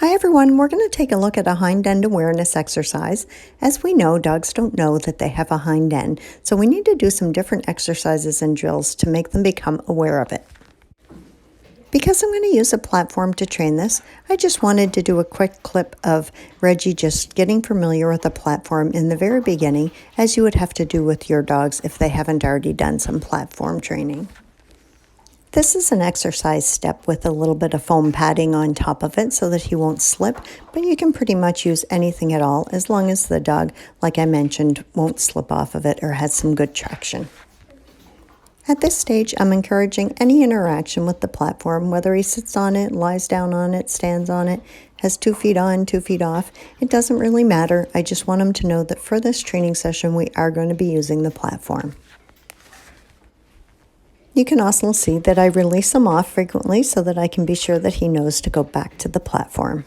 Hi everyone, we're going to take a look at a hind end awareness exercise. As we know, dogs don't know that they have a hind end, so we need to do some different exercises and drills to make them become aware of it. Because I'm going to use a platform to train this, I just wanted to do a quick clip of Reggie just getting familiar with the platform in the very beginning, as you would have to do with your dogs if they haven't already done some platform training. This is an exercise step with a little bit of foam padding on top of it so that he won't slip, but you can pretty much use anything at all as long as the dog, like I mentioned, won't slip off of it or has some good traction. At this stage, I'm encouraging any interaction with the platform, whether he sits on it, lies down on it, stands on it, has 2 feet on, 2 feet off. It doesn't really matter. I just want him to know that for this training session, we are going to be using the platform. You can also see that I release him off frequently so that I can be sure that he knows to go back to the platform.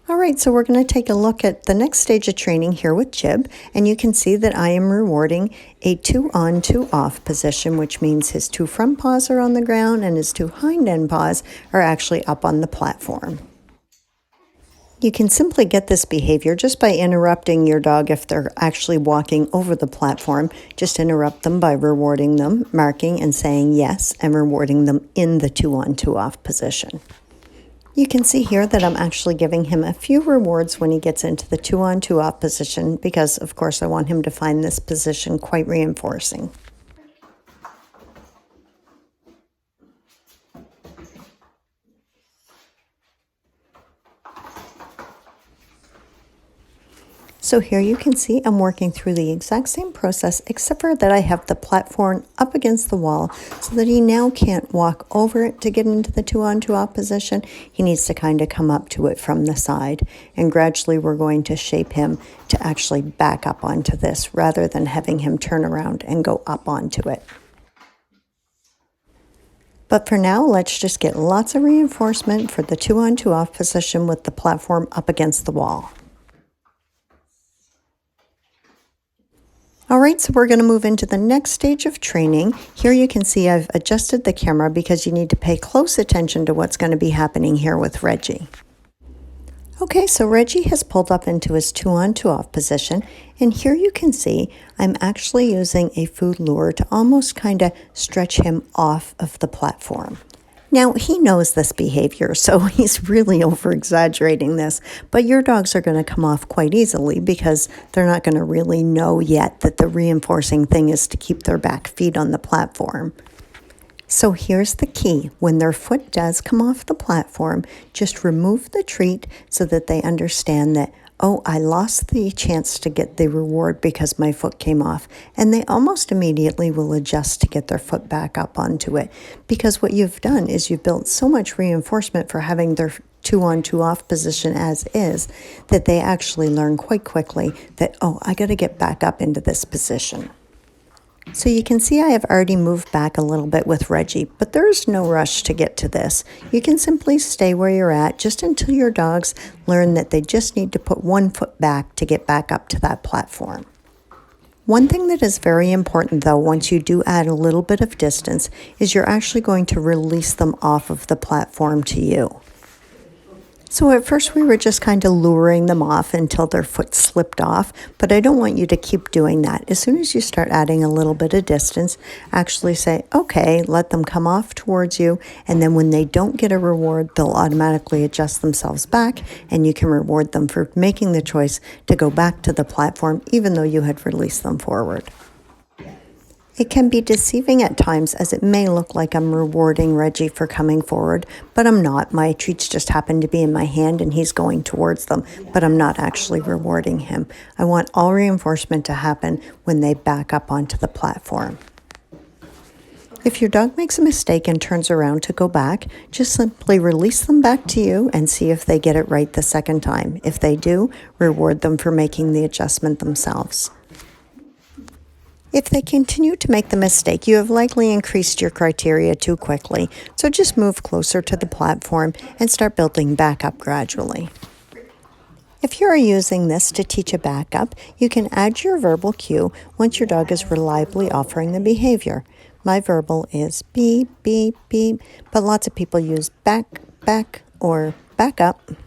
All right, so we're going to take a look at the next stage of training here with Jib, and you can see that I am rewarding a 2 on, 2 off position, which means his 2 front paws are on the ground and his 2 hind end paws are actually up on the platform. You can simply get this behavior just by interrupting your dog if they're actually walking over the platform. Just interrupt them by rewarding them, marking and saying yes, and rewarding them in the 2 on, 2 off position. You can see here that I'm actually giving him a few rewards when he gets into the 2 on, 2 off position because, of course, I want him to find this position quite reinforcing. So here you can see I'm working through the exact same process, except for that I have the platform up against the wall so that he now can't walk over it to get into the 2 on, 2 off position. He needs to kind of come up to it from the side, and gradually we're going to shape him to actually back up onto this rather than having him turn around and go up onto it. But for now, let's just get lots of reinforcement for the 2 on, 2 off position with the platform up against the wall. All right, so we're going to move into the next stage of training. Here you can see I've adjusted the camera because you need to pay close attention to what's going to be happening here with Reggie. Okay, so Reggie has pulled up into his 2 on, 2 off position, and here you can see I'm actually using a food lure to almost kind of stretch him off of the platform. Now, he knows this behavior, so he's really over-exaggerating this, but your dogs are going to come off quite easily because they're not going to really know yet that the reinforcing thing is to keep their back feet on the platform. So here's the key. When their foot does come off the platform, just remove the treat so that they understand that, oh, I lost the chance to get the reward because my foot came off. And they almost immediately will adjust to get their foot back up onto it. Because what you've done is you've built so much reinforcement for having their 2 on, 2 off position as is, that they actually learn quite quickly that, oh, I got to get back up into this position. So you can see I have already moved back a little bit with Reggie, but there's no rush to get to this. You can simply stay where you're at just until your dogs learn that they just need to put 1 foot back to get back up to that platform. One thing that is very important, though, once you do add a little bit of distance, is you're actually going to release them off of the platform to you. So at first we were just kind of luring them off until their foot slipped off, but I don't want you to keep doing that. As soon as you start adding a little bit of distance, actually say, okay, let them come off towards you, and then when they don't get a reward, they'll automatically adjust themselves back, and you can reward them for making the choice to go back to the platform even though you had released them forward. It can be deceiving at times, as it may look like I'm rewarding Reggie for coming forward, but I'm not. My treats just happen to be in my hand and he's going towards them, but I'm not actually rewarding him. I want all reinforcement to happen when they back up onto the platform. If your dog makes a mistake and turns around to go back, just simply release them back to you and see if they get it right the second time. If they do, reward them for making the adjustment themselves. If they continue to make the mistake, you have likely increased your criteria too quickly, so just move closer to the platform and start building back up gradually. If you are using this to teach a backup, you can add your verbal cue once your dog is reliably offering the behavior. My verbal is beep, beep, beep, but lots of people use back, back, or back up.